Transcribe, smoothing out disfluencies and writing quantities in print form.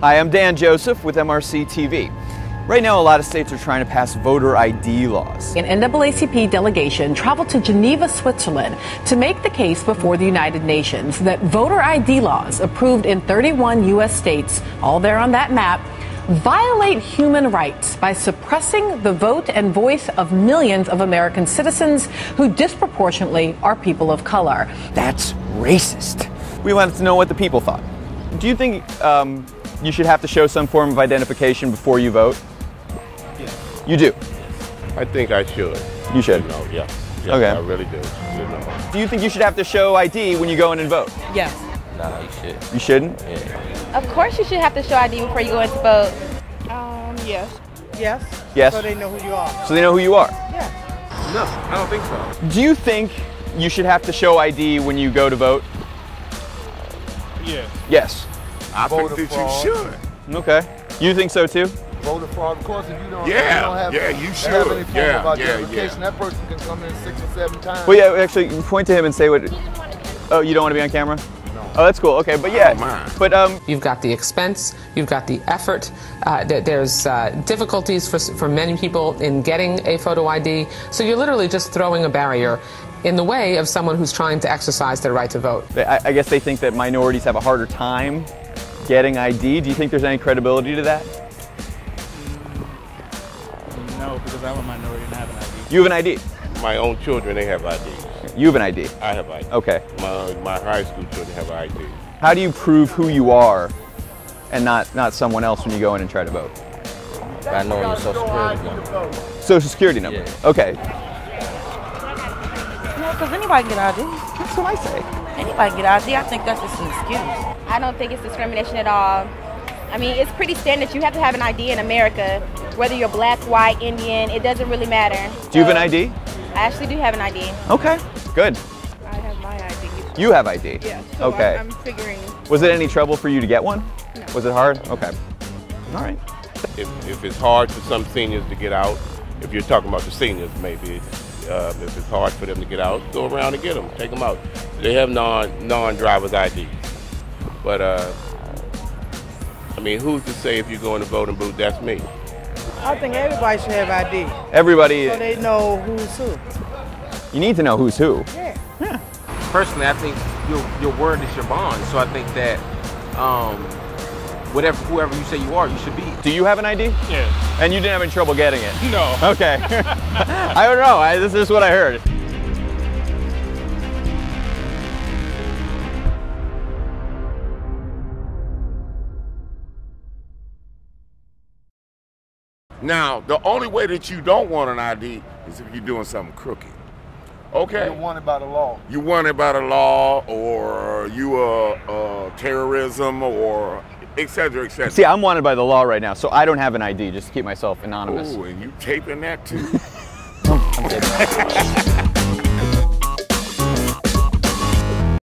Hi, I'm Dan Joseph with MRCTV. Right now, a lot of states are trying to pass voter ID laws. An NAACP delegation traveled to Geneva, Switzerland to make the case before the United Nations that voter ID laws approved in 31 U.S. states, all there on that map, violate human rights by suppressing the vote and voice of millions of American citizens who disproportionately are people of color. That's racist. We wanted to know what the people thought. Do you think you should have to show some form of identification before you vote? Yes. You do? I think I should. You should? Yeah. Okay. I really do. Do you think you should have to show ID when you go in and vote? Yes. Nah, you should. You shouldn't? Yeah. Of course you should have to show ID before you go in to vote. Yes. Yes. Yes. So they know who you are. So they know who you are? Yeah. No, I don't think so. Do you think you should have to show ID when you go to vote? Yes. Yes. I think that you should. Okay. You think so too? Voter fraud, of course, if you don't, Yeah, if you you should. don't have any form Yeah, of identification, that person can come in 6 or 7 times. Well, yeah, actually, point to him and say what. Oh, you don't want to be on camera? No. Oh, that's cool. Okay, but yeah. But You've got the expense, you've got the effort. There's difficulties for many people in getting a photo ID. So you're literally just throwing a barrier in the way of someone who's trying to exercise their right to vote. I guess they think that minorities have a harder time getting ID. Do you think there's any credibility to that? No, because I'm a minority and I have an ID. You have an ID? My own children, they have IDs. You have an ID? I have ID. Okay. My high school children have ID. How do you prove who you are and not someone else when you go in and try to vote? By knowing your social security number. Social security number? Yeah. Okay. No, because anybody can get ID. That's what I say. Anybody can get ID. I think that's just an excuse. I don't think it's discrimination at all. I mean, it's pretty standard. You have to have an ID in America. Whether you're black, white, Indian, it doesn't really matter. Do you have an ID? I actually do have an ID. Okay, good. I have my ID. You have ID? Yeah. So okay. I'm figuring. Was it any trouble for you to get one? No. Was it hard? Okay. All right. If it's hard for some seniors to get out, if you're talking about the seniors maybe, if it's hard for them to get out, go around and get them, take them out. They have non-driver's ID. But I mean, who's to say if you go in the voting booth, that's me? I think everybody should have ID. Everybody. So they know who's who. You need to know who's who. Yeah. Yeah. Personally, I think your word is your bond. So I think that whoever you say you are, you should be. Do you have an ID? Yeah. And you didn't have any trouble getting it? No. Okay. I don't know. This is what I heard. Now, the only way that you don't want an ID is if you're doing something crooked. Okay. You're wanted by the law. You wanted by the law, or you are terrorism, or et cetera, et cetera. See, I'm wanted by the law right now, so I don't have an ID just to keep myself anonymous. Oh, and you taping that too? I'm kidding.